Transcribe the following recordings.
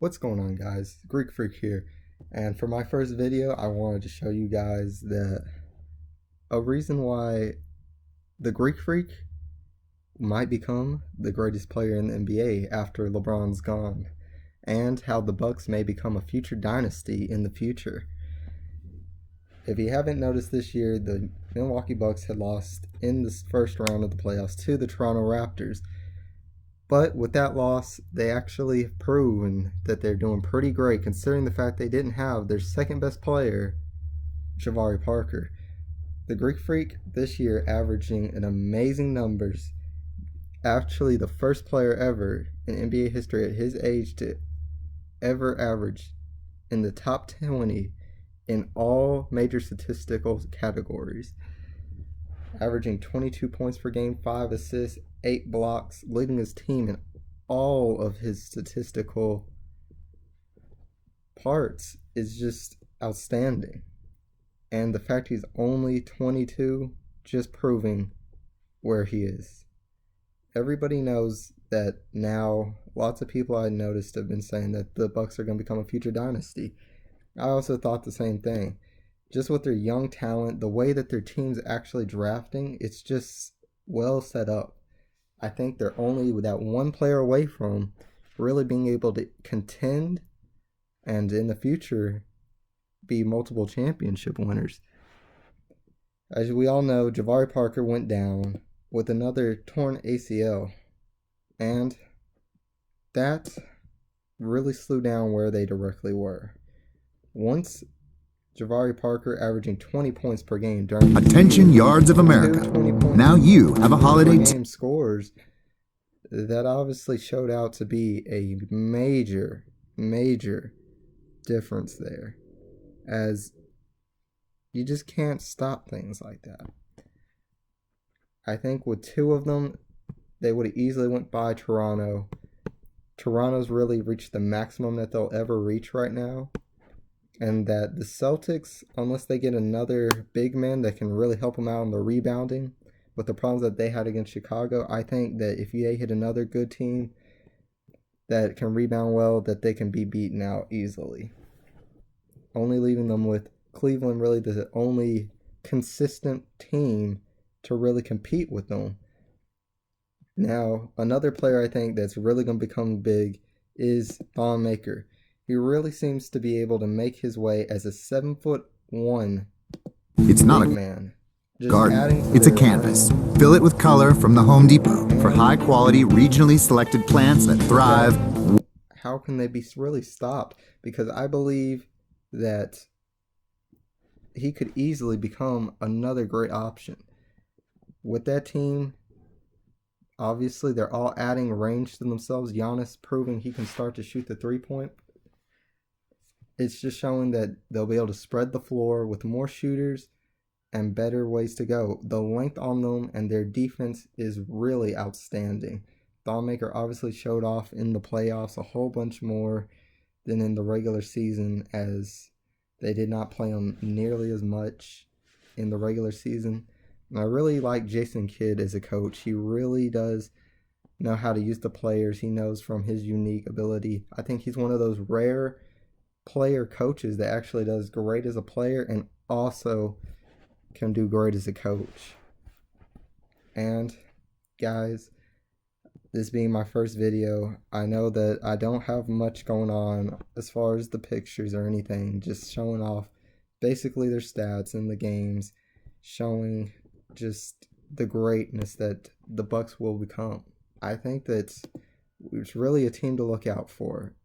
What's going on, guys? Greek Freak here, and for my first video I wanted to show you guys that a reason why the Greek Freak might become the greatest player in the NBA after LeBron's gone, and how the Bucks may become a future dynasty in the future. If you haven't noticed, this year the Milwaukee Bucks had lost in the first round of the playoffs to the Toronto Raptors. But with that loss, they actually have proven that they're doing pretty great, considering the fact they didn't have their second best player, Jabari Parker. The Greek Freak this year averaging an amazing numbers. Actually the first player ever in NBA history at his age to ever average in the top 20 in all major statistical categories. Averaging 22 points per game, 5 assists, 8 blocks, leading his team in all of his statistical parts is just outstanding. And the fact he's only 22, just proving where he is. Everybody knows that now. Lots of people I noticed have been saying that the Bucks are going to become a future dynasty. I also thought the same thing. Just with their young talent, the way that their team's actually drafting, it's just well set up. I think they're only that one player away from really being able to contend and in the future be multiple championship winners. As we all know, Jabari Parker went down with another torn ACL, and that really slowed down where they directly were. Once Jabari Parker averaging 20 points per game during Attention Yards of America. Now you have a holiday game scores, that obviously showed out to be a major difference there, as you just can't stop things like that. I think with two of them, they would have easily went by Toronto. Toronto's really reached the maximum that they'll ever reach right now. And that the Celtics, unless they get another big man that can really help them out on the rebounding with the problems that they had against Chicago, I think that if they hit another good team that can rebound well, that they can be beaten out easily. Only leaving them with Cleveland really the only consistent team to really compete with them. Now, another player I think that's really going to become big is Thon Maker. He really seems to be able to make his way as a 7'1". It's not a man. garden. It's a canvas. Fill it with color from the Home Depot for high-quality, regionally selected plants that thrive. How can they be really stopped? Because I believe that he could easily become another great option. With that team, obviously they're all adding range to themselves. Giannis proving he can start to shoot the three-point. It's just showing that they'll be able to spread the floor with more shooters and better ways to go. The length on them and their defense is really outstanding. Thon Maker obviously showed off in the playoffs a whole bunch more than in the regular season, as they did not play him nearly as much in the regular season. And I really like Jason Kidd as a coach. He really does know how to use the players. He knows from his unique ability. I think he's one of those rare player coaches that actually does great as a player and also can do great as a coach. And guys, this being my first video, I know that I don't have much going on as far as the pictures or anything, just showing off basically their stats in the games, showing just the greatness that the Bucks will become. I think that it's really a team to look out for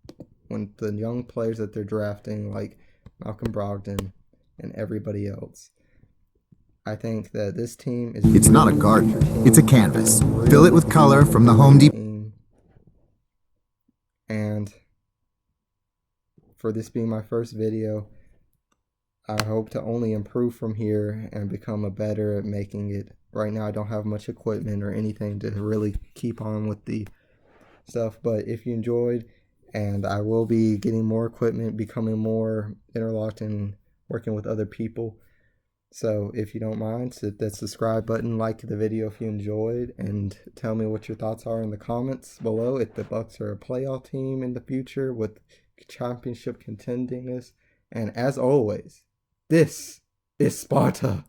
when the young players that they're drafting, like Malcolm Brogdon and everybody else. I think that this team is... It's not a garden. It's a canvas. Fill it with color from the Home Depot. And for this being my first video, I hope to only improve from here and become a better at making it. Right now I don't have much equipment or anything to really keep on with the stuff, but if you enjoyed, and I will be getting more equipment, becoming more interlocked and working with other people. So if you don't mind, hit that subscribe button, like the video if you enjoyed, and tell me what your thoughts are in the comments below. If the Bucks are a playoff team in the future with championship contendingness. And as always, this is Sparta.